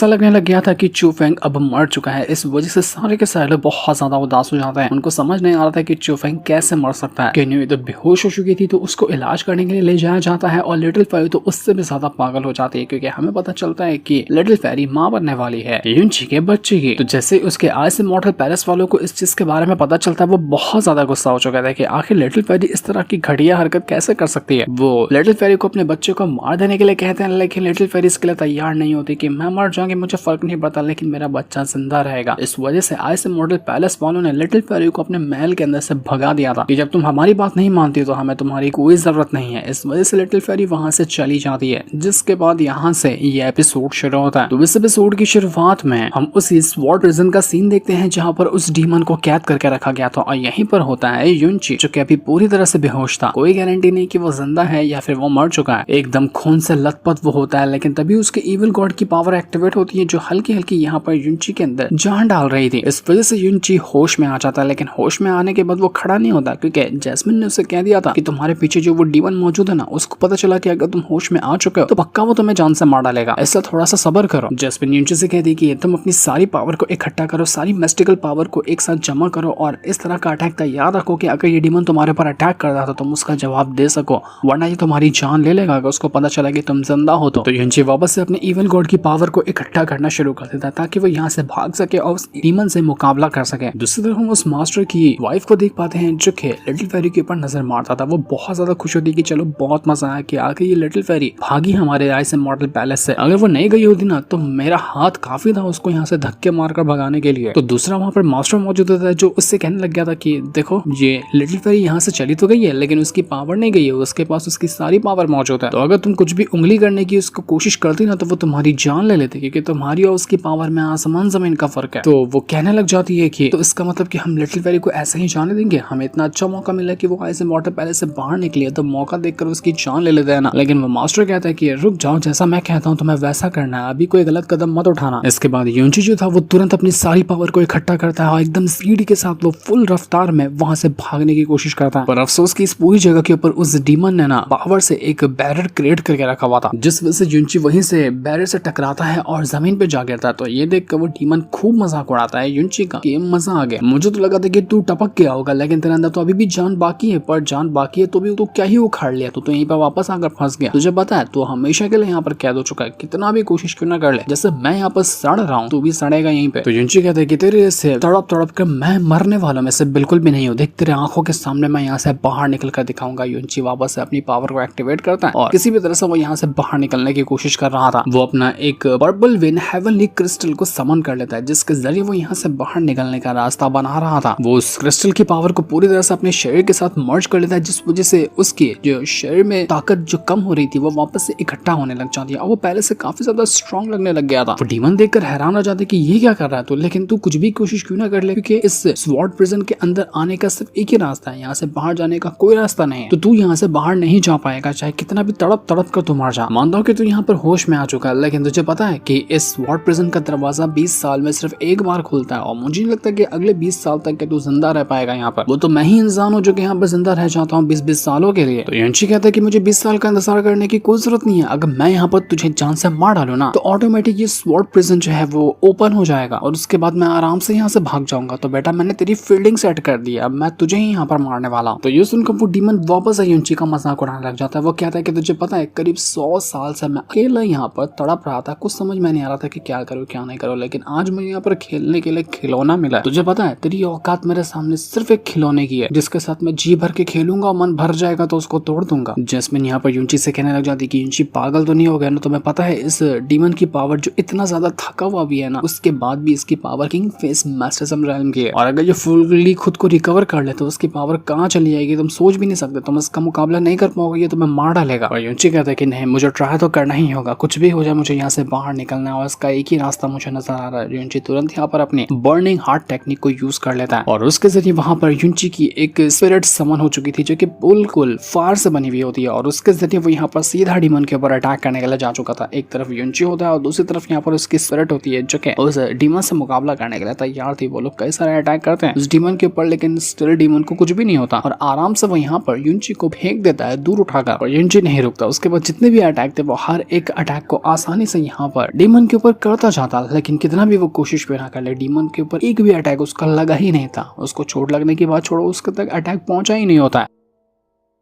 ऐसा लगने लग गया था कि चू फेंग अब मर चुका है। इस वजह से सारे के सारे लोग बहुत ज्यादा उदास हो जाते हैं। उनको समझ नहीं आ रहा था कि चू फेंग कैसे मर सकता है। केन्यू तो बेहोश हो चुकी थी, तो उसको इलाज करने के लिए ले जाया जाता है और लिटिल फेरी तो उससे भी ज्यादा पागल हो जाती है, क्योंकि हमें पता चलता है कि लिटिल फेरी माँ बनने वाली है यूनची के बच्चे की। तो जैसे उसके आइस इमॉर्टल पैलेस वालों को इस चीज के बारे में पता चलता है, वो बहुत ज्यादा गुस्सा हो चुका था कि आखिर लिटिल फेरी इस तरह की घटिया हरकत कैसे कर सकती है। वो लिटिल फेरी को अपने बच्चे को मार देने के लिए कहते हैं, लेकिन लिटिल फेरी इसके लिए तैयार नहीं होती कि मैं मर जाऊंगी, मुझे फर्क नहीं पड़ता, लेकिन मेरा बच्चा जिंदा रहेगा। इस वजह से आइस इमॉर्टल पैलेस वालों ने लिटिल फेरी को अपने महल के अंदर से भगा दिया था कि जब तुम हमारी बात नहीं मानती तो हमें तुम्हारी कोई जरूरत नहीं है। इस वजह से लिटिल फेरी वहां से चली जाती है, जिसके बाद यहाँ से ये एपिसोड शुरू होता है। तो इस एपिसोड की शुरुआत में हम उसी स्वॉर्ड प्रिजन का सीन देखते हैं जहाँ पर उस डीमन को कैद करके रखा गया था, और यहीं पर होता है यूनची, जो कि अभी पूरी तरह से बेहोश था। कोई गारंटी नहीं कि वो जिंदा है या फिर वो मर चुका है। एकदम खून से लथपथ वो होता है, लेकिन तभी उसके इविल गॉड की पावर एक्टिवेट होती है, जो हल्की हल्की यहाँ पर यूनची के अंदर जान डाल रही थी। इस वजह से यूनची होश में आ जाता है, लेकिन होश में आने के बाद वो खड़ा नहीं होता, क्योंकि जैस्मिन ने उसे कह दिया था कि तुम्हारे पीछे जो वो डीमन मौजूद है ना, उसको पता चला कि अगर तुम होश में आ चुके हो तो पक्का वो तुम्हें जान से मार डालेगा, इसलिए थोड़ा सा सब्र करो। जैस्मिन यूनची से कहती कि तुम अपनी सारी पावर को इकट्ठा करो, सारी मिस्टिकल पावर को एक साथ जमा करो और इस तरह का अटैक तैयार रखो कि अगर ये डीमन तुम्हारे ऊपर अटैक कर रहा था तुम उसका जवाब दे सको, वरना ये तुम्हारी जान ले लेगा अगर उसको पता चला कि तुम जिंदा हो। तो यूनची वापस से अपने इविल गॉड की पावर को इकट्ठा करना शुरू कर देता ताकि वो यहाँ से भाग सके और उस डीमन से मुकाबला कर सके। दूसरी तरफ हम उस मास्टर की वाइफ को देख पाते हैं, जो कि लिटिल फेरी के ऊपर नजर मारता था। वो बहुत ज्यादा खुश होती कि चलो बहुत मजा आया कि आखिर ये लिटिल फेरी भागी हमारे आइस इमॉर्टल पैलेस से। अगर वो नहीं गई होती ना तो मेरा हाथ काफी था उसको यहाँ से धक्के मारकर भगाने के लिए। तो दूसरा वहाँ पर मास्टर मौजूद था, जो उससे कहने लग गया था कि देखो ये लिटिल फेरी यहाँ से चली तो गई है, लेकिन उसकी पावर नहीं गई है, उसके पास उसकी सारी पावर मौजूद है। तो अगर तुम कुछ भी उंगली करने की उसको कोशिश करती ना तो वो तुम्हारी जान ले लेती, क्योंकि तुम्हारी और उसकी पावर में आसमान जमीन का फर्क है। तो वो कहने लग जाती है कि तो इसका मतलब कि हम लिटिल फेरी को ऐसे ही जाने देंगे, हमें इतना अच्छा मौका मिला कि वो आइस इमॉर्टल पैलेस से बाहर निकली है, तो मौका देखकर उसकी जान ले लेते हैं ना। लेकिन वो मास्टर कहता है कि रुक जाओ, जैसा मैं कहता हूँ तुम्हें वैसा करना है, अभी कोई गलत कदम मत उठाना। इसके बाद यूनची जो था वो तुरंत अपनी सारी पावर को इकट्ठा करता है और एकदम स्पीड के साथ वो फुल रफ्तार में वहां से भागने की कोशिश करता है। पर अफसोस की इस पूरी जगह के ऊपर उस डीमन ने ना पावर से एक बैरियर क्रिएट करके रखा हुआ था, जिस वजह से यूनची वहीं से बैरियर से टकराता है और जमीन पे जा गिरता है। तो ये देखकर वो डीमन खूब मजाक उड़ाता है यूनची का कि मजा आ गया, मुझे तो लगा था कि तू टपक गया होगा, लेकिन तेरे अंदर तो अभी भी जान बाकी है। पर जान बाकी है तो भी तो क्या ही उखाड़ लिया, तो यहीं पर वापस आकर फंस गया। तुझे पता है तो हमेशा के लिए यहाँ पर कैद हो चुका है, कितना भी कोशिश क्यों ना कर ले, जैसे मैं यहाँ पर सड़ रहा हूँ तू भी सड़ेगा यहीं पे। तो यूनची कहते हैं कि तेरे से तड़प तड़प कर मैं मरने वाला में से बिल्कुल भी नहीं हूँ, देख तेरे आंखों के सामने मैं यहाँ से बाहर निकल कर दिखाऊंगा। यूनची वापस से अपनी पावर को एक्टिवेट करता है और किसी भी तरह से वो यहाँ से बाहर निकलने की कोशिश कर रहा था। वो अपना एक पर्पल विन हेवनली क्रिस्टल को समन कर लेता है, जिसके जरिए वो यहाँ से बाहर निकलने का रास्ता बना रहा था। वो उस क्रिस्टल की पावर को पूरी तरह से अपने शरीर के साथ मर्ज कर लेता है, जिस वजह से उसकी जो शरीर में ताकत जो कम हो रही थी वो वापस से इकट्ठा होने लग जाती है और वो पहले से काफी ज्यादा स्ट्रॉन्ग लगने लग गया था। वो डीमन देखकर हैरान हो जाते कि ये क्या कर रहा है, तो लेकिन तू कुछ भी कोशिश क्यों ना कर ले, क्योंकि इस स्वॉर्ड प्रिजन के अंदर आने का सिर्फ एक ही रास्ता है, यहाँ से बाहर जाने का कोई रास्ता नहीं है। तो तू यहाँ से बाहर नहीं जा पाएगा, चाहे कितना भी तड़प तड़प कर तू मर जा। मानता हूँ कि तू यहाँ पर होश में आ चुका है, लेकिन तुझे पता है कि इस स्वॉर्ड प्रिजन का दरवाजा 20 साल में सिर्फ एक बार खुलता है और मुझे नहीं लगता कि अगले 20 साल तक तू जिंदा रह पाएगा यहाँ पर। वो तो मैं ही इंसान हूँ जो कि यहाँ पर जिंदा रह जाता हूँ 20-20 सालों के लिए। तो यूनची कहता है कि मुझे 20 साल का इंतजार करने की कोई जरूरत नहीं है, अगर मैं यहाँ पर तुझे जान से मार डालू ना तो ऑटोमेटिक ये स्वॉर्ड प्रिजन जो है वो ओपन हो जाएगा और उसके बाद मैं आराम से यहाँ से भाग जाऊंगा। तो बेटा मैंने तेरी फील्डिंग सेट कर दी है, अब मैं तुझे ही यहाँ पर मारने वाला हूँ। तो ये सुनकर वो डीमन वापस से यूनची का मजाक उड़ाने लग जाता है। वो कहता है कि तुझे पता है करीब 100 साल से मैं अकेला यहाँ पर तड़प रहा था, कुछ समझ में नहीं आ रहा था कि क्या करूँ क्या नहीं करूँ, लेकिन आज मुझे यहाँ पर खेलने के लिए खिलौना मिला। तुझे पता है तेरी औकात मेरे सामने सिर्फ एक खिलौने की है, जिसके साथ मैं जी भर के खेलूंगा और मन भर जाएगा तो उसको तोड़ दूंगा। जैस्मिन यहाँ पर यूनची से कहने लग जाती कि यूनची पागल तो नहीं हो गया ना, तुम्हें पता है इस डीमन की पावर जो इतना ज्यादा थका हुआ भी है ना, उसके बाद भी इसकी पावर किंग फेस मास्टरसम रेल्म की है, और अगर ये फुल्ली खुद को रिकवर कर ले तो उसकी पावर कहाँ चली जाएगी तुम सोच भी नहीं सकते, तुम इसका मुकाबला नहीं कर पाओगे, ये तुम्हें मार डालेगा। और यूनची कहता है कि नहीं मुझे ट्राई तो करना ही होगा, कुछ भी हो जाए मुझे यहाँ से बाहर निकलना है और इसका एक ही रास्ता मुझे नजर आ रहा है। यूनची तुरंत यहाँ पर अपनी बर्निंग हार्ट टेक्निक को यूज कर लेता है और उसके जरिए वहां पर यूनची की एक स्पिरिट समन हो चुकी थी, जो कि बिल्कुल फायर से बनी हुई होती है, और उसके जरिए वो यहाँ पर सीधा डीमन के ऊपर अटैक करने के लिए जा चुका था। एक तरफ यूनची होता है और दूसरी तरफ यहाँ पर उसकी स्पिरिट होती है, जो कि उस डीमन से मुकाबला करने के लिए तैयार थी। वो लोग कई सारे अटैक करते हैं उस डीमन के ऊपर, लेकिन स्टिल डीमन को कुछ भी नहीं होता और आराम से वो यहाँ पर यूनची को फेंक देता है दूर उठाकर, और यूनची नहीं रुकता। उसके बाद जितने भी अटैक थे वो हर एक अटैक को आसानी से यहाँ पर डीमन डीमन के ऊपर करता जाता, लेकिन कितना भी वो कोशिश पे ना कर ले, डीमन के ऊपर एक भी अटैक उसका लगा ही नहीं था। उसको चोट लगने की बात छोड़ो, उसके तक अटैक पहुंचा ही नहीं होता है।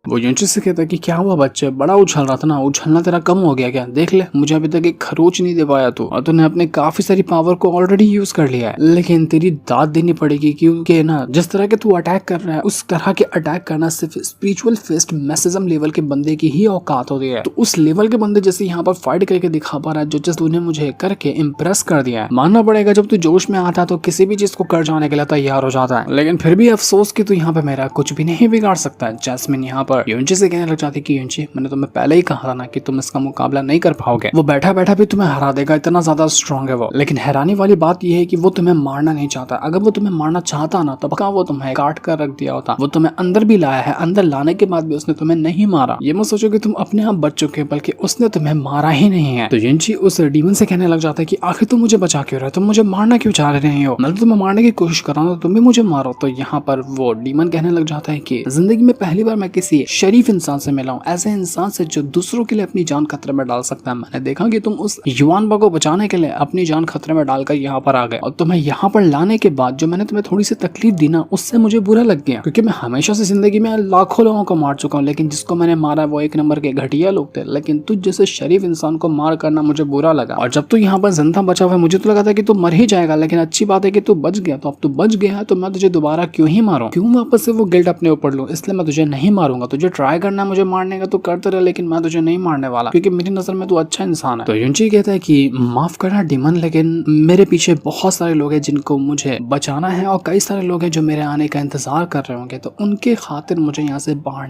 वो यूनिची से कहता है कि क्या हुआ बच्चे, बड़ा उछल रहा था ना, उछलना तेरा कम हो गया क्या? देख ले, मुझे अभी तक एक खरोच नहीं दे पाया तू, और तूने अपने काफी सारी पावर को ऑलरेडी यूज कर लिया है, लेकिन तेरी दाद देनी पड़ेगी, क्योंकि ना जिस तरह के तू अटैक कर रहा है उस तरह के अटैक करना सिर्फ स्पिरिचुअल फेस्ट मैसेजम लेवल के बंदे की ही औकात होती है। तो उस लेवल के बंदे जैसे यहाँ पर फाइट करके दिखा पा रहा है, जो चीज तूने मुझे करके इम्प्रेस कर दिया है। मानना पड़ेगा जब तू जोश में आता तो किसी भी चीज को कर जाने के लिए तैयार हो जाता है, लेकिन फिर भी अफसोस कि तू यहाँ पे मेरा कुछ भी नहीं बिगाड़ सकता। जैस्मिन यहाँ पर यूनिची से कहने लग जाती कि यूनिची, मैंने तुम्हें पहले ही कहा था ना कि तुम इसका मुकाबला नहीं कर पाओगे, वो बैठा बैठा भी तुम्हें हरा देगा, इतना ज्यादा स्ट्रॉन्ग है वो। लेकिन हैरानी वाली बात यह है कि वो तुम्हें मारना नहीं चाहता। अगर वो तुम्हें मारना चाहता ना तो पक्का वो तुम्हें काट कर रख दिया होता। वो तुम्हें अंदर भी लाया है, अंदर लाने के बाद भी उसने तुम्हें नहीं मारा। ये मत सोचो कि तुम अपने आप बच चुके, बल्कि उसने तुम्हें मारा ही नहीं है। तो यूनिची उस डीमन से कहने लग जाता है कि आखिर तुम मुझे बचा क्यों रहे, तुम मुझे मारना क्यों चाह रहे हो? मैं तो तुम्हें मारने की कोशिश कर रहा हूँ, तुम भी मुझे मारो। तो यहाँ पर वो डीमन कहने लग जाता है कि जिंदगी में पहली बार मैं किसी शरीफ इंसान से मिला हूँ, ऐसे इंसान से जो दूसरों के लिए अपनी जान खतरे में डाल सकता है। मैंने देखा कि तुम उस युवान को बचाने के लिए अपनी जान खतरे में डालकर यहाँ पर आ गए, और तुम्हें यहाँ पर लाने के बाद जो मैंने तुम्हें थोड़ी सी तकलीफ दी ना, उससे मुझे बुरा लग गया, क्योंकि मैं हमेशा से जिंदगी में लाखों लोगों को मार चुका हूँ, लेकिन जिसको मैंने मारा वो एक नंबर के घटिया लोग थे। लेकिन तुझ जैसे शरीफ इंसान को मार करना मुझे बुरा लगा, और जब तू यहाँ पर जिंदा बचा हुआ है, मुझे तो लगा था कि तू मर ही जाएगा, लेकिन अच्छी बात है कि तू बच गया। तो अब तू बच गया तो मैं तुझे दोबारा क्यों ही मारूं, क्यों वापस से वो गिल्ट अपने ऊपर लूं? इसलिए मैं तुझे नहीं मारूंगा। तुझे ट्राई करना है मुझे मारने का तो करते रहे, लेकिन मैं तुझे नहीं मारने वाला, क्योंकि मेरी नजर में तू अच्छा इंसान है। तो यूनिची कहता है कि माफ करना डीमन, लेकिन मेरे पीछे बहुत सारे लोग हैं जिनको मुझे बचाना है, और कई सारे लोग हैं जो मेरे आने का इंतजार कर रहे होंगे, तो उनके खातिर मुझे यहाँ से बाहर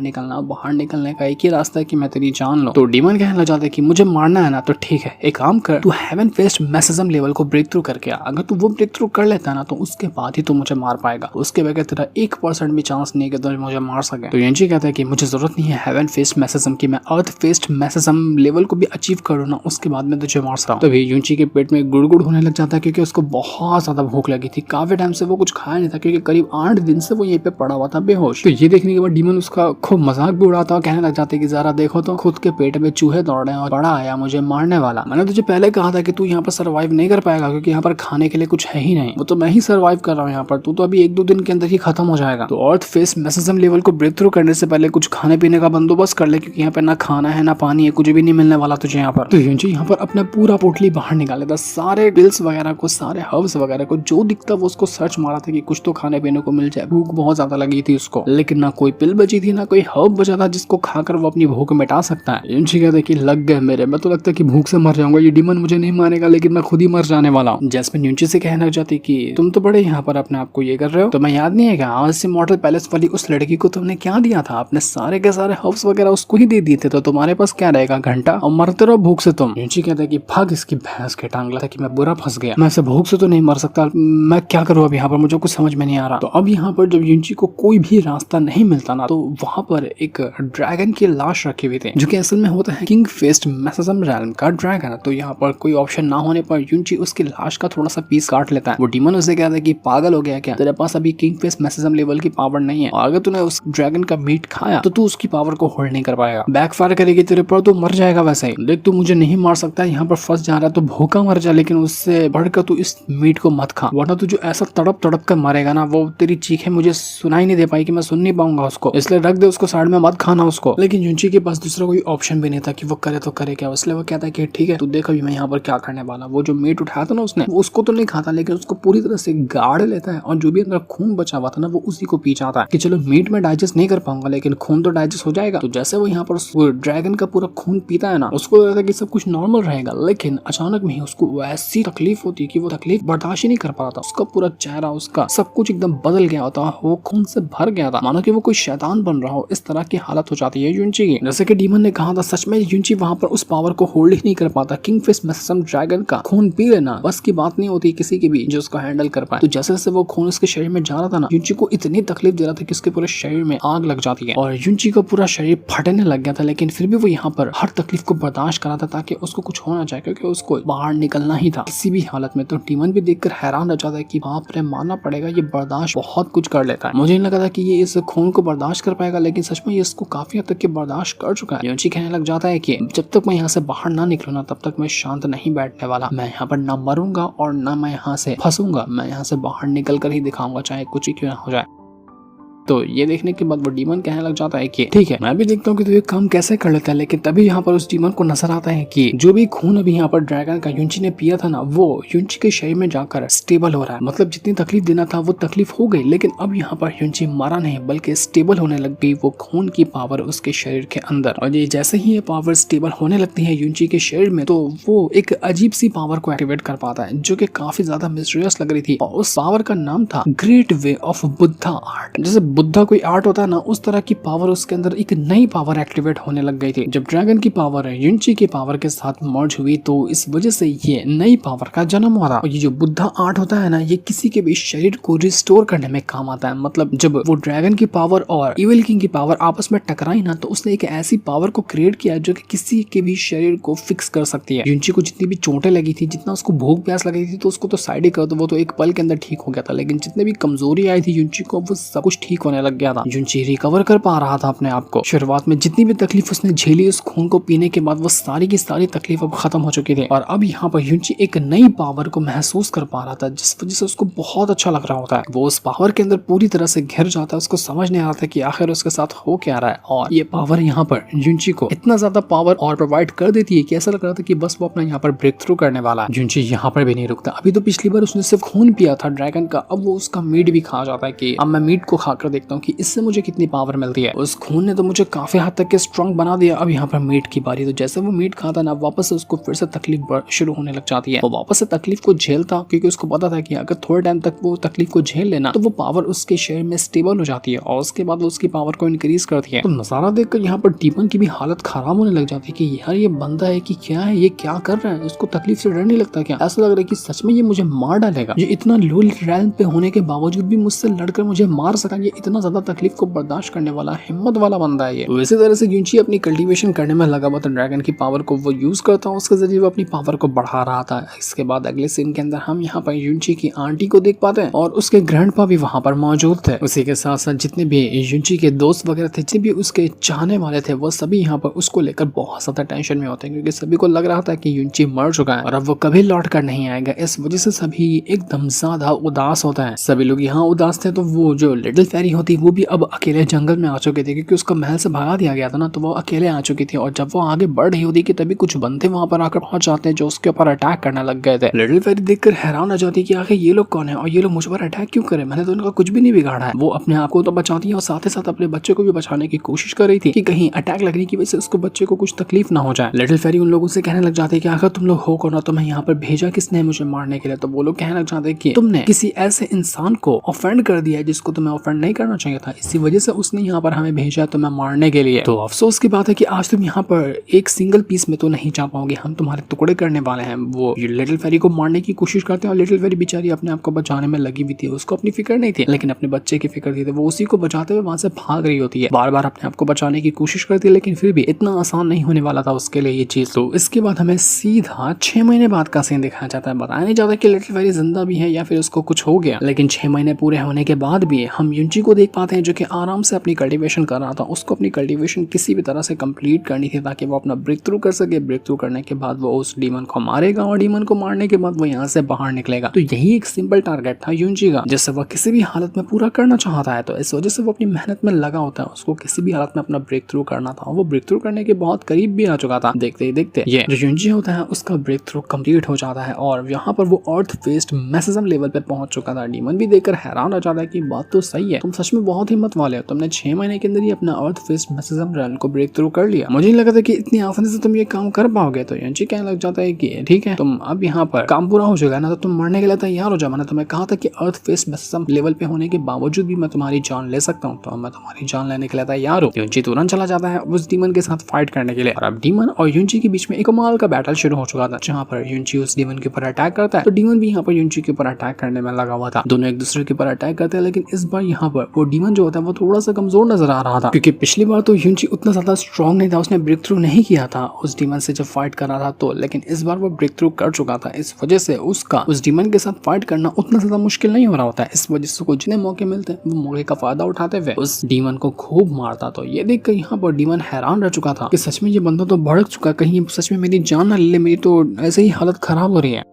निकलने का एक ही रास्ता है कि मैं तेरी जान लूं। तो डीमन कहने लग जाता है कि मुझे मारना है ना, तो ठीक है, एक काम कर, तू हेवन फेस्ट मैसेजम लेवल को ब्रेक थ्रू करके आ। अगर तू वो ब्रेक थ्रू कर लेता है ना, तो उसके बाद ही तू मुझे मार पाएगा। उसके बगैर तेरा 1% भी चांस नहीं है कि तू मुझे मार सके। तो यूनिची कहता है कि मुझे जरूरत नहीं है हेवन फेस्ट मैसेजम की, मैं अर्थ फेस्ट मैसेजम लेवल को भी अचीव करो ना, उसके बाद में तुझे मार सकता हूं। तभी यूनिची के पेट में गुड़गुड़ होने लग जाता है, क्योंकि उसको बहुत ज्यादा भूख लगी थी। काफी टाइम से वो कुछ खाया नहीं था, क्योंकि करीब 8 दिन से वो यहीं पे पड़ा हुआ था बेहोश। तो ये देखने के बाद डीमन उसका खूब मजाक भी उड़ाता और कहने लग जाते हैं कि जरा देखो तो खुद के पेट में चूहे दौड़ रहे हैं और बड़ा आया मुझे मारने वाला। मैंने तुझे पहले कहा था कि तू यहाँ पर सर्वाइव नहीं कर पाएगा, क्योंकि यहाँ पर खाने के लिए कुछ है ही नहीं। वो तो मैं ही सर्वाइव कर रहा हूँ यहाँ पर, तू तो अभी 1-2 दिन के अंदर ही खत्म हो जाएगा। तो अर्थ फेस मैसेजम लेवल को ब्रेक थ्रू करने से पहले कुछ खाने पीने का बंदोबस्त कर ले, क्योंकि यहाँ पे ना खाना है ना पानी है, कुछ भी नहीं मिलने वाला तुझे यहाँ पर। तो यूनिची यहाँ पर अपना पूरा पोटली बाहर निकाल लेता, सारे पिल्स वगैरह को, सारे हर्ब्स वगैरह को, जो दिखता वो उसको सर्च मारा था कि कुछ तो खाने पीने को मिल जाए। भूख बहुत ज्यादा लगी थी उसको, लेकिन ना कोई पिल बची थी ना कोई हर्ब बचा था जिसको खाकर वो अपनी भूख मिटा सकता है। यूनिची कहता है कि लग गए मेरे, मैं तो लगता है कि भूख से मर जाऊंगा, ये डीमन मुझे नहीं मारेगा, लेकिन मैं खुद ही मर जाने वाला हूँ। जैस्मिन यूनिची से कहने लग जाती कि तुम तो बड़े यहाँ पर अपने आप को ये कर रहे हो, तो मैं याद नहीं है क्या आज से मॉडल पैलेस वाली उस लड़की को तुमने क्या दिया था? अपने सारे के सारे हर्ब्स वगैरह उसको ही दे दिए थे, तो तुम्हारे पास क्या रहेगा? घंटा, और मरते रहो भूख से तुम। यूनिची कहता है कि भाग इसकी भैंस के टांग लगा कि मैं बुरा फंस गया, मैं ऐसे भूख से तो नहीं मर सकता, मैं क्या करूँ अब यहाँ पर, मुझे कुछ समझ में नहीं आ रहा। तो अब यहाँ पर जब यूनिची को कोई भी रास्ता नहीं मिलता ना, तो वहां पर एक ड्रैगन की लाश रखी हुई थी, जो कि असल में होता है किंग फेस्ट मैसेजम रेल्म का ड्रैगन। तो यहाँ पर कोई ऑप्शन ना होने पर यूनिची उसकी लाश का थोड़ा सा पीस काट लेता है। वो डीमन उसे कहता है कि पागल हो गया क्या, तेरे पास अभी किंग फेस्ट मैसेजम लेवल की पावर नहीं है, और अगर तूने उस ड्रैगन का मीट खाया तो तू उसकी पावर को होल्ड नहीं कर पाएगा, बैकफायर करेगी तेरे पर, तो मर जाएगा वैसे ही। देख तू मुझे नहीं मार सकता, यहाँ पर फंस जा रहा है तो भूखा मर जा, लेकिन उससे बढ़कर तू इस मीट को मत खा, वरना तू जो ऐसा तड़प तड़प कर मरेगा ना, वो तेरी चीखें मुझे सुनाई नहीं दे पाई कि मैं सुन नहीं पाऊंगा उसको, इसलिए रख दे उसको साइड में, मत खाना उसको। लेकिन यूनिची के पास दूसरा कोई ऑप्शन भी नहीं था कि वो करे तो करे क्या, इसलिए वो कहता है कि ठीक है तू देख अभी मैं यहाँ पर क्या करने वाला। वो जो मीट उठाया था ना उसने, उसको तो नहीं खाता, लेकिन उसको पूरी तरह से गाड़ लेता है, और जो भी अंदर खून बचा हुआ था ना वो उसी को पी जाता है कि चलो मीट में डाइजेस्ट नहीं कर पाऊंगा, लेकिन खून तो डाइजेस्ट हो जाएगा। तो जैसे वो यहाँ पर ड्रैगन का पूरा खून पीता है ना, उसको लगता है कि सब कुछ नॉर्मल रहेगा, लेकिन अचानक में ही उसको वैसी तकलीफ होती है कि वो तकलीफ बर्दाश्त ही नहीं कर पा रहा था। उसका पूरा चेहरा, उसका सब कुछ एकदम बदल गया होता, वो खून से भर गया था, मानो कि वो कोई शैतान बन रहा हो। इस तरह की हालत हो जाती है यूनिची की। जैसे कि डीमन ने कहा था, सच में यूनिची वहां पर उस पावर को होल्ड ही नहीं कर पाता। किंग फिश मैसेजम ड्रैगन का खून पी लेना बस की बात नहीं होती किसी की भी जो उसको हैंडल कर पाए। तो जैसे जैसे वो खून उसके शरीर में जा रहा था ना, यूनिची को इतनी तकलीफ दे रहा था कि उसके पूरे शरीर में आग लग जाती है, और पर युनची का पूरा शरीर फटने लग गया था, लेकिन फिर भी वो यहाँ पर हर तकलीफ को बर्दाश्त करा था ताकि उसको कुछ होना चाहिए, क्योंकि उसको बाहर निकलना ही था किसी भी हालत में। तो डीमन भी देखकर हैरान रह जाता है कि बाप रे, मानना पड़ेगा ये बर्दाश्त बहुत कुछ कर लेता है। मुझे नहीं लगा था कि ये इस खून को बर्दाश्त कर पाएगा, लेकिन सच में ये इसको काफी हद तक के बर्दाश्त कर चुका है। युनची कहने लग जाता है कि जब तक मैं यहाँ से बाहर ना निकलूँ ना, तब तक मैं शांत नहीं बैठने वाला। मैं यहाँ पर ना मरूंगा और ना मैं यहाँ से फंसूंगा। मैं यहाँ से बाहर निकल कर ही दिखाऊंगा, चाहे कुछ ही क्यों ना हो जाए। तो ये देखने के बाद वो डीमन कहने लग जाता है कि ठीक है, मैं भी देखता हूँ कि तू ये काम कैसे कर लेता है। लेकिन तभी यहाँ पर उस डीमन को नजर आता है कि जो भी खून अभी यहाँ पर ड्रैगन का युनची ने पिया था ना, वो युनची के शरीर में जाकर स्टेबल हो रहा है। मतलब जितनी तकलीफ देना था वो तकलीफ हो गई, लेकिन अब यहाँ पर युनची मरा नहीं बल्कि स्टेबल होने लग गई वो खून की पावर उसके शरीर के अंदर। और ये जैसे ही ये पावर स्टेबल होने लगती है युनची के शरीर में, तो वो एक अजीब सी पावर को एक्टिवेट कर पाता है, जो कि काफी ज्यादा मिस्टीरियस लग रही थी। और उस पावर का नाम था great way of Buddha art. जैसे बुद्धा कोई आर्ट होता है ना, उस तरह की पावर उसके अंदर एक नई पावर एक्टिवेट होने लग गई थी। जब ड्रैगन की पावर युनची की पावर के साथ मर्ज हुई, तो इस वजह से ये नई पावर का जन्म हुआ था। और ये जो बुद्धा आर्ट होता है ना, ये किसी के भी शरीर को रिस्टोर करने में काम आता है। मतलब जब वो ड्रैगन की पावर और इविल किंग की पावर आपस में टकराई ना, तो उसने एक ऐसी पावर को क्रिएट किया जो कि किसी के भी शरीर को फिक्स कर सकती है। युनची को जितनी भी चोटें लगी थी, जितना उसको भूख प्यास लगी थी, तो उसको तो साइड ही कर दो, वो तो एक पल के अंदर ठीक हो गया था। लेकिन जितने भी कमजोरी आई थी युनची को, वो सब कुछ ठीक होने लग गया था। युनची रिकवर कर पा रहा था अपने आप को। शुरुआत में जितनी भी तकलीफ उसने झेली, उस खून को पीने के बाद वो सारी की सारी तकलीफ अब खत्म हो चुकी थी। और अब यहाँ पर युनची एक नई पावर को महसूस कर पा रहा था, जिस वजह से उसको बहुत अच्छा लग रहा होता है। वो उस पावर के अंदर पूरी तरह से घिर जाता है। उसको समझ नहीं आ रहा था कि आखिर उसके साथ हो क्या रहा है। और ये पावर यहाँ पर युनची को इतना ज्यादा पावर और प्रोवाइड कर देती है कि ऐसा लग रहा था कि बस वो अपना यहाँ पर ब्रेक थ्रू करने वाला है। युनची यहाँ पर भी नहीं रुकता। अभी तो पिछली बार उसने सिर्फ खून पिया था ड्रैगन का, अब वो उसका मीट भी खा जाता है कि अब मैं मीट को खाकर देखता हूँ कि इससे मुझे कितनी पावर मिलती है। उस खून ने तो मुझे काफी हद तक के स्ट्रॉन्ग बना दिया। अब यहाँ पर मीट की बारी। तो जैसे वो मीट खाता ना, वापस से उसको फिर से तकलीफ शुरू होने लग जाती है। वो वापस से तकलीफ को झेलता, क्योंकि उसको पता था कि अगर थोड़े टाइम तक वो तकलीफ को झेल लेना, तो वो पावर उसके शरीर में स्टेबल हो जाती है और उसके बाद वो उसकी पावर को इंक्रीज करती है। तो नजारा देखकर यहाँ पर डीमन की भी हालत खराब होने लग जाती है कि यार ये बंदा है कि क्या है, ये क्या कर रहा है, इसको तकलीफ से डर नहीं लगता क्या? ऐसा लग रहा है कि सच में ये मुझे मार डालेगा। ये इतना लो रैंक पे होने के बावजूद भी मुझसे लड़कर मुझे मार सका। ये इतना ज्यादा तकलीफ को बर्दाश्त करने वाला हिम्मत वाला बंदा है ये। तो इसी तरह से युनची अपनी कल्टीवेशन करने में लगा हुआ था। ड्रैगन की पावर को वो यूज करता, उसके जरिए वो अपनी पावर को बढ़ा रहा था। इसके बाद अगले सीन के अंदर हम यहाँ पर युनची की आंटी को देख पाते हैं और उसके ग्रैंडपा भी वहाँ पर मौजूद थे। उसी के साथ साथ जितने भी युनची के दोस्त वगैरह थे, जितने भी उसके चाहने वाले थे, वो सभी यहाँ पर उसको लेकर बहुत ज्यादा टेंशन में होते हैं, क्योंकि सभी को लग रहा था कि युनची मर चुका है और अब वो कभी लौट कर नहीं आएगा। इस वजह से सभी एकदम ज्यादा उदास होता है। सभी लोग यहाँ उदास थे। तो वो जो लिटिल फेरी होती वो भी अब अकेले जंगल में आ चुके थे, क्योंकि उसको महल से भगा दिया गया था ना, तो वो अकेले आ चुकी थी। और जब वो आगे बढ़ रही होती कि तभी कुछ बंदे वहां पर आकर पहुंच जाते हैं जो उसके ऊपर अटैक करने लग गए थे। लिटिल फेरी देखकर हैरान हो जाती है कि आखिर ये लोग कौन है और ये लोग मुझ पर अटैक क्यों करे, मैंने तो उनका कुछ भी नहीं बिगाड़ा है। वो अपने आप को तो बचाती है और साथ ही साथ अपने बच्चे को भी बचाने की कोशिश कर रही थी कि कहीं अटैक लगने की वजह से उसको बच्चे को कुछ तकलीफ ना हो जाए। लिटिल फेरी उन लोगों से कहने लग जाते हैं कि आखिर तुम लोग हो कौन, तुम्हें यहाँ पर भेजा किसने मुझे मारने के लिए? तो वो लोग कहने लग जाते हैं कि तुमने किसी ऐसे इंसान को ऑफेंड कर दिया जिसको तुम्हें ऑफेंड नहीं करना चाहिए था, इसी वजह से उसने यहाँ पर हमें भेजा तुम्हें मारने के लिए। तो अफसोस की बात है कि आज तुम यहाँ पर एक सिंगल पीस में तो नहीं जा पाओगे, हम तुम्हारे टुकड़े करने वाले हैं। वो लिटिल फेरी को मारने की कोशिश करते हैं और लिटिल फेरी बेचारी अपने आप को बचाने में लगी हुई थी। उसको अपनी फिक्र नहीं थी, लेकिन अपने बच्चे की फिक्र थी। तो वो उसी को बचाते हुए वहां से भाग रही होती है, बार बार अपने आप को बचाने की कोशिश करती है, लेकिन फिर भी इतना आसान नहीं होने वाला था उसके लिए ये चीज। तो इसके बाद हमें सीधा 6 महीने बाद का सीन दिखाया जाता है। बताया नहीं जाता कि लिटिल फेरी जिंदा भी है या फिर उसको कुछ हो गया, लेकिन 6 महीने पूरे होने के बाद भी हम युनची को देख पाते हैं जो कि आराम से अपनी कल्टीवेशन कर रहा था। उसको अपनी कल्टीवेशन किसी भी तरह से कंप्लीट करनी थी ताकि वो अपना ब्रेक थ्रू कर सके। ब्रेक थ्रू करने के बाद वो उस डीमन को मारेगा और डीमन को मारने के बाद वो यहाँ से बाहर निकलेगा। तो यही एक सिंपल टारगेट था युनची का, जिससे वह किसी भी हालत में पूरा करना चाहता है। तो इस वजह से वो अपनी मेहनत में लगा होता है। उसको किसी भी हालत में अपना ब्रेक थ्रू करना था। वो ब्रेक थ्रू करने के बहुत करीब भी आ चुका था। देखते ही देखते ये जो युनची होता है उसका ब्रेक थ्रू कंप्लीट हो जाता है और यहाँ पर वो अर्थ फेस्ड मैसेजम लेवल पे पहुंच चुका था। डीमन भी देखकर हैरान हो जाता है कि बात तो सही है, तुम सच में बहुत हिम्मत वाले हो, तुमने 6 महीने के अंदर ही अपना अर्थ फेस्ड मैसेजम रन को ब्रेक थ्रू कर लिया। मुझे नहीं लगा था कि इतनी आसानी से तुम ये काम कर पाओगे। तो युनची कहने लग जाता है कि ठीक है, तुम अब यहाँ पर काम पूरा हो चुका है ना, तो तुम मरने के लिए तैयार हो जाओ। मैंने तुम्हें कहा था कि अर्थ फेस्ड मैसेजम लेवल पे होने के बावजूद भी मैं तुम्हारी जान ले सकता हूँ, तो मैं तुम्हारी जान लेने के लिए तैयार हूँ। युनची तुरंत चला जाता है उस डीमन के साथ फाइट करने के लिए। और अब डीमन और युनची के बीच में एक कमाल का बैटल शुरू हो चुका था, जहाँ पर युनची उस डीमन के ऊपर अटैक करता है तो डीमन भी यहाँ पर युनची के ऊपर अटैक करने में लगा हुआ था। दोनों एक दूसरे के ऊपर अटैक करते हैं, लेकिन इस बार यहाँ पर वो डीमन जो होता है वो थोड़ा सा कमजोर नजर आ रहा था, क्योंकि पिछली बार तो युनची उतना ज्यादा स्ट्रॉन्ग नहीं था, उसने ब्रेक थ्रू नहीं किया था उस डीमन से जब फाइट कर रहा था तो, लेकिन इस बार वो ब्रेक थ्रू कर चुका था। इस वजह से उसका उस डीमन के साथ फाइट करना उतना ज्यादा मुश्किल नहीं हो रहा होता है। इस वजह से जितने मौके मिलते हैं वो मौके का फायदा उठाते हुए उस डीमन को खूब मारता। तो ये देख कर यहाँ पर डीमन हैरान रह चुका था कि सच में ये बंदा तो भड़क चुका, कहीं सच में मेरी जान ना ले ले, मेरी तो ऐसे ही हालत खराब हो रही है।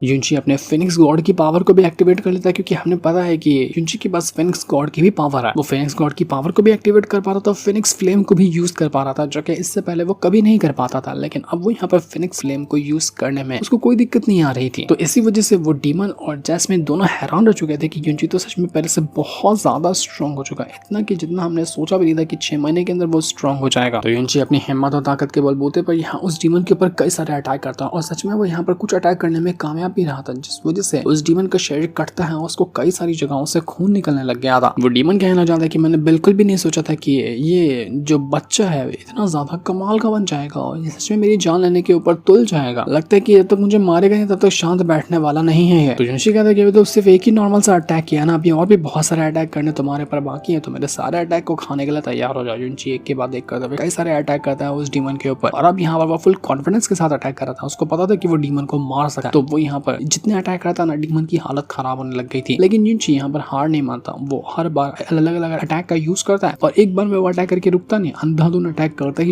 युनची अपने फिनिक्स गॉड की पावर को भी एक्टिवेट कर लेता है, क्योंकि हमें पता है कि युनची के पास फिनिक्स गॉड की भी पावर है। वो फिनिक्स गॉड की पावर को भी एक्टिवेट कर पा रहा था, फिनिक्स फ्लेम को भी यूज कर पा रहा था, जो कि इससे पहले वो कभी नहीं कर पाता था। लेकिन अब वो यहाँ पर फिनिक्स फ्लेम को यूज करने में उसको कोई दिक्कत नहीं आ रही थी। तो इसी वजह से वो डीमन और जैस्मिन दोनों हैरान रह चुके थे कि युनची तो सच में पहले से बहुत ज्यादा स्ट्रॉन्ग हो चुका है, इतना कि जितना हमने सोचा भी नहीं था कि 6 महीने के अंदर वो स्ट्रॉन्ग हो जाएगा। तो युनची अपनी हिम्मत और ताकत के बलबूते पर यहाँ उस डीमन के ऊपर कई सारे अटैक करता है, और सच में वो यहाँ पर कुछ अटैक करने में कामयाब भी रहा था, जिस वजह से उस डीमन का शरीर कटता है, उसको कई सारी जगहों से खून निकलने लग गया था। वो डीमन कहना चाहता है कि मैंने बिल्कुल भी नहीं सोचा था कि ये जो बच्चा है इतना ज्यादा कमाल का बन जाएगा और ये सच में मेरी जान लेने के ऊपर तुल जाएगा। लगता है कि जब तक मुझे मारेगा नहीं तब तक शांत बैठने वाला नहीं है ये। तो युनची कहता है कि अभी तो सिर्फ एक ही नॉर्मल सा अटैक किया ना, अभी और भी बहुत सारे अटैक करने तुम्हारे पर बाकी है, तो मेरे सारे अटैक को खाने के लिए तैयार हो जाओ। युनची एक के बाद एक करता है कई सारे अटैक करता है उस डीमन के ऊपर, और अब यहाँ पर वो फुल कॉन्फिडेंस के साथ अटैक कर रहा था। उसको पता था कि वो डीमन को मार सकता है, तो वो यहाँ पर जितने अटैक करता ना डीमन की हालत खराब होने लग गई थी। लेकिन युनची यहाँ पर हार नहीं मानता, वो हर बार अलग अलग अटैक का यूज करता है और एक बार में वो अटैक करके रुकता नहीं, अंधाधुंध अटैक करता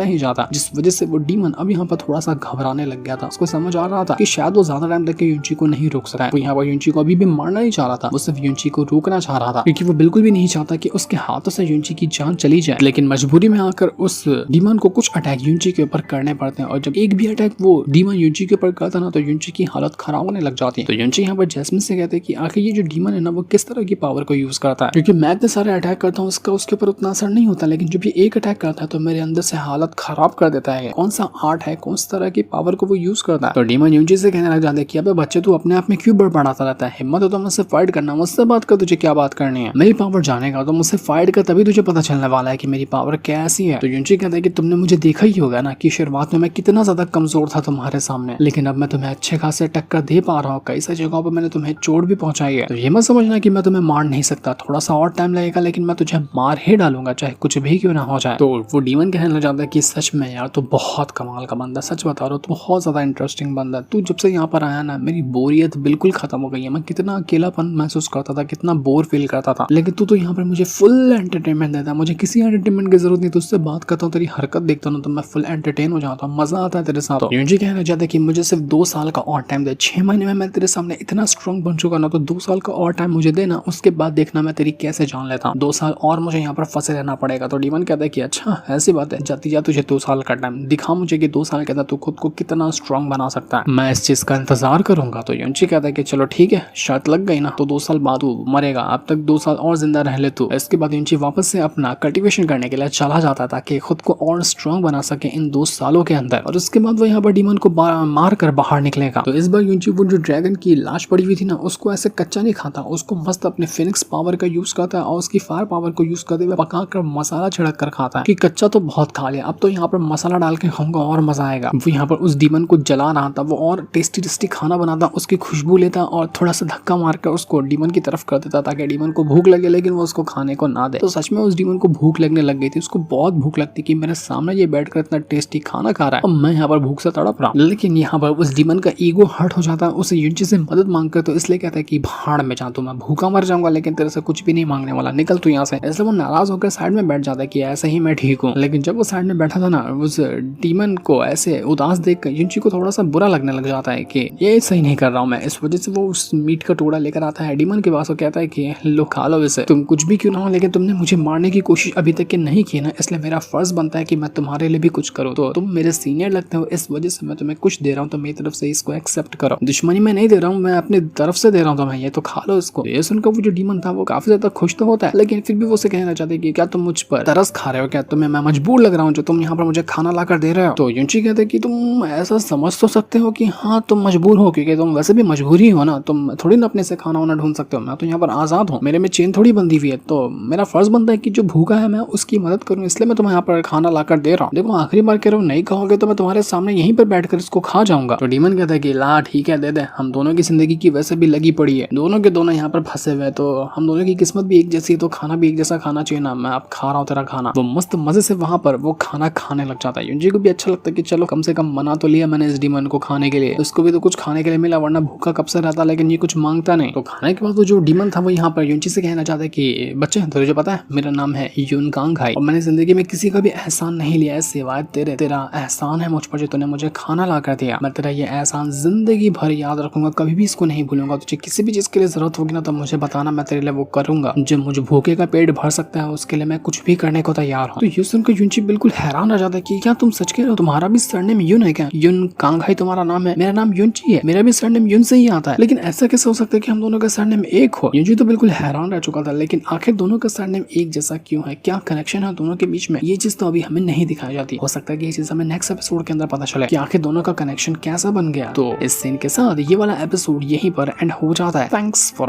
ही जाता, जिस वजह से वो डीमन अब यहाँ पर थोड़ा सा घबराने लग गया था। उसको समझ आ रहा था कि शायद वो ज्यादा टाइम तक के युनची को नहीं रोक सकता है। वो यहाँ पर युनची को अभी भी मारना नहीं चाह रहा था, वो सिर्फ युनची को रोकना चाह रहा था, क्योंकि वो बिल्कुल भी नहीं चाहता कि उसके हाथों से युनची की जान चली जाए। लेकिन मजबूरी में आकर उस डीमन को कुछ अटैक युनची के ऊपर करने पड़ते हैं, और जब एक भी अटैक वो डीमन युनची के ऊपर करता ना तो युनची की हालत खराब होने लग जाती है। तो युनची यहाँ पर जैस्मिन से कहते हैं कि आखिर ये जो डीमन है ना वो किस तरह की पावर को यूज करता है, क्योंकि मैं इतने सारे अटैक करता हूँ उसका उसके ऊपर उतना असर नहीं होता, लेकिन जब ये एक अटैक करता है तो मेरे अंदर से हालत खराब कर देता है। कौन सा आर्ट है, कौन सी तरह की पावर को वो यूज करता है। तो डीमन युनची से कहने लग जाते हैं कि अबे बच्चे तू अपने आप में क्यों बड़बड़ाता रहता है, हिम्मत हो तो मुझसे फाइट करना, मुझसे बात कर, तुझे क्या बात करनी है, मेरी पावर जानेगा तो मुझसे फाइट कर, तभी तुझे पता चलने वाला है कि मेरी पावर कैसी है। तो युनची कहता है कि तुमने मुझे देखा ही होगा ना कि शुरुआत में मैं कितना ज्यादा कमजोर था तुम्हारे सामने, लेकिन अब मैं तुम्हें अच्छे खासे टक्कर दे पा रहा हूँ, कई सारी जगहों पर मैंने तुम्हें चोट भी पहुंचाई है। तो ये मत समझना कि मैं तुम्हें मार नहीं सकता, थोड़ा सा और टाइम लगेगा लेकिन मैं तुझे मार ही डालूंगा, चाहे कुछ भी क्यों ना हो जाए। तो वो डीमन कहने लग जाता है कि सच में यार तो बहुत कमाल का बंदा, सच बता रहा हूँ तो बहुत ज्यादा इंटरेस्टिंग बंदा, तू जब से यहाँ पर आया ना मेरी बोरियत बिल्कुल खत्म हो गई है। मैं कितना अकेलापन महसूस करता था, कितना बोर फील करता था, लेकिन तू तो यहाँ पर मुझे फुल एंटरटेनमेंट देता है, मुझे किसी एंटरटेनमेंट की जरूरत नहीं, तुझसे बात करता हूँ, तेरी हरकत देखता हूँ तो मैं फुल एंटरटेन हो जाता हूँ, मजा आता है तेरे साथ। तो युनची कहना चाहता है कि मुझे सिर्फ 2 साल का और टाइम दे, 6 महीने में मैं तेरे सामने इतना स्ट्रॉन्ग बन चुका ना, तो 2 साल का और टाइम मुझे देना, उसके बाद देखना मैं तेरी कैसे जान लेता हूँ, 2 साल और मुझे यहाँ पर फंसे रहना पड़ेगा। तो डीमन कहता है कि अच्छा ऐसी बात है, जाती जा तुझे 2 साल का टाइम, दिखा मुझे कि 2 साल के अंदर तू खुद को कितना स्ट्रॉन्ग बना सकता है, मैं इस चीज का इंतजार करूंगा। तो युनची कहता है कि चलो ठीक है, शर्त लग गई ना, तो 2 साल बाद तू मरेगा, अब तक 2 साल और जिंदा रह ले तू। इसके बाद युनची वापस से अपना कल्टीवेशन करने के लिए चला जाता था कि खुद को और स्ट्रॉन्ग बना सके इन 2 सालों के अंदर, और उसके बाद वो यहाँ पर डीमन को मार कर बाहर निकलेगा। तो इस बार युनची वो जो ड्रैगन की लाश पड़ी हुई थी ना उसको ऐसे कच्चा नहीं खाता, उसको मस्त अपने फिनिक्स पावर का यूज करता है और उसकी फायर पावर को यूज करते हुए पका कर मसाला छिड़क कर खाता है कि कच्चा तो बहुत खा लिया, अब तो यहाँ पर मसाला डाल के खाऊंगा और मजा आएगा। वो यहाँ पर उस डीमन को जला रहा था, वो और टेस्टी खाना बनाता, उसकी खुशबू लेता और थोड़ा सा धक्का मारकर उसको डीमन की तरफ कर देता ताकि डीमन को भूख लगे लेकिन वो उसको खाने को ना दे। तो सच में उस डीमन को भूख लगने लग गई थी, उसको बहुत भूख लगती कि मेरे सामने ये बैठकर इतना टेस्टी खाना खा रहा है और मैं यहाँ पर भूख से तड़प रहा हूँ। लेकिन यहाँ पर उस डीमन का ईगो हर्ट हो जाता है, उसे युनची से मदद मांगकर, तो इसलिए कहता है कि भाड़ में जा, तो मैं भूखा मर जाऊंगा लेकिन तेरे से कुछ भी नहीं मांगने वाला, निकल तू यहाँ से। इसलिए वो नाराज होकर साइड में बैठ जाता है कि ऐसे ही मैं ठीक हूँ। लेकिन जब वो साइड में बैठा था ना, उस डीमन को ऐसे उदास देखकर युनची को थोड़ा सा बुरा लगने लग जाता है कि ये सही नहीं कर रहा हूँ मैं। इस वजह से वो उस मीट का टुकड़ा लेकर आता है डीमन के पास और कहता है कि लो खा लो इसे, तुम कुछ भी क्यों ना हो लेकिन तुमने मुझे मारने की कोशिश अभी तक के नहीं की ना, इसलिए मेरा फर्ज बनता है कि मैं तुम्हारे लिए भी कुछ करूँ। तो तुम मेरे सीनियर लगते हो, इस वजह से मैं तुम्हें कुछ दे रहा हूँ, तो मेरी तरफ से इसको एक्सेप्ट करो। दुश्मनी में नहीं दे रहा हूँ, मैं अपनी तरफ से दे रहा हूँ तुम्हें, ये तो खा लो इसको। ये सुनकर वो जो डीमन था वो काफी ज्यादा खुश तो होता है, लेकिन फिर भी वो उसे कहना चाहते कि क्या तुम मुझ पर तरस खा रहे हो, क्या तुम्हें मैं मजबूर लग रहा हूँ जो तुम यहाँ पर मुझे खाना ला कर दे रहे हो। तो युनची कहते कि तुम ऐसा समझ तो सकते हो कि हाँ तुम मजबूर हो, क्योंकि तुम वैसे भी मजबूर ही हो ना, तुम थोड़ी ना अपने से खाना वाना ढूंढ सकते हो, मैं तो यहाँ पर आजाद हूँ, मेरे में चेन थोड़ी बंधी हुई है, तो मेरा फर्ज बनता है कि जो भूखा है मैं उसकी मदद करूँ, इसलिए मैं तुम्हें यहाँ पर खाना ला कर दे रहा हूँ। देखो आखिरी बार कह रहा हूँ, नहीं कहोगे तो मैं तुम्हारे सामने यहीं पर बैठकर इसको खा जाऊंगा। तो डीमन कहता है कि ला ठीक है दे दे, हम दोनों की जिंदगी की वैसे भी लगी पड़ी है, दोनों के दोनों यहाँ पर फंसे हुए, तो हम दोनों की किस्मत भी एक जैसी है, तो खाना भी एक जैसा खाना चाहिए ना, मैं अब खा रहा हूँ तेरा खाना। वो मस्त मजे से वहाँ पर वो खाना खाने लग जाता है। युनजी को भी अच्छा लगता है कि चलो कम से कम मना तो लिया मैंने इस डीमन को खाने के लिए, उसको भी तो कुछ खाने के लिए मिला, वरना भूखा कब से रहता, लेकिन ये कुछ मांगता नहीं। तो खाने के बाद वो जो डीमन था वो यहाँ पर युनजी से कहना चाहता है कि बच्चे तुझे पता है मेरा नाम है युनकांग हाई, और मैंने जिंदगी में किसी का भी एहसान नहीं लिया है सिवाय तेरे, तेरा एहसान है मुझ पर जो तूने मुझे खाना ला कर दिया, मैं तेरा ये एहसान जिंदगी भर याद रखूंगा, कभी भी इसको नहीं भूलूंगा। तुझे किसी भी चीज के लिए जरूरत होगी ना तो मुझे बताना, मैं तेरे लिए वो करूंगा, जो मुझे भूखे का पेट भर सकता है उसके लिए मैं कुछ भी करने को तैयार हूँ। तो ये सुनकर युनची बिल्कुल हैरान रह जाता है कि क्या तुम सच कह रहे हो, तुम्हारा भी सरनेम युन है क्या? युनकांग हाई तुम्हारा नाम है, मेरा नाम युनची है, मेरा भी सरनेम युन से ही आता है, लेकिन ऐसा कैसे हो सकता है कि हम दोनों का सरनेम एक हो? युनची तो बिल्कुल हैरान रह चुका था, लेकिन आखिर दोनों का सरनेम एक जैसा क्यों है, क्या कनेक्शन है दोनों के बीच में, ये चीज तो अभी हमें नहीं दिखाई जाती। हो सकता है कि ये चीज हमें नेक्स्ट एपिसोड के अंदर पता चले कि आखिर दोनों का कनेक्शन कैसा बन गया। तो इस सीन के साथ ये वाला एपिसोड यहीं पर एंड हो जाता है। Thanks for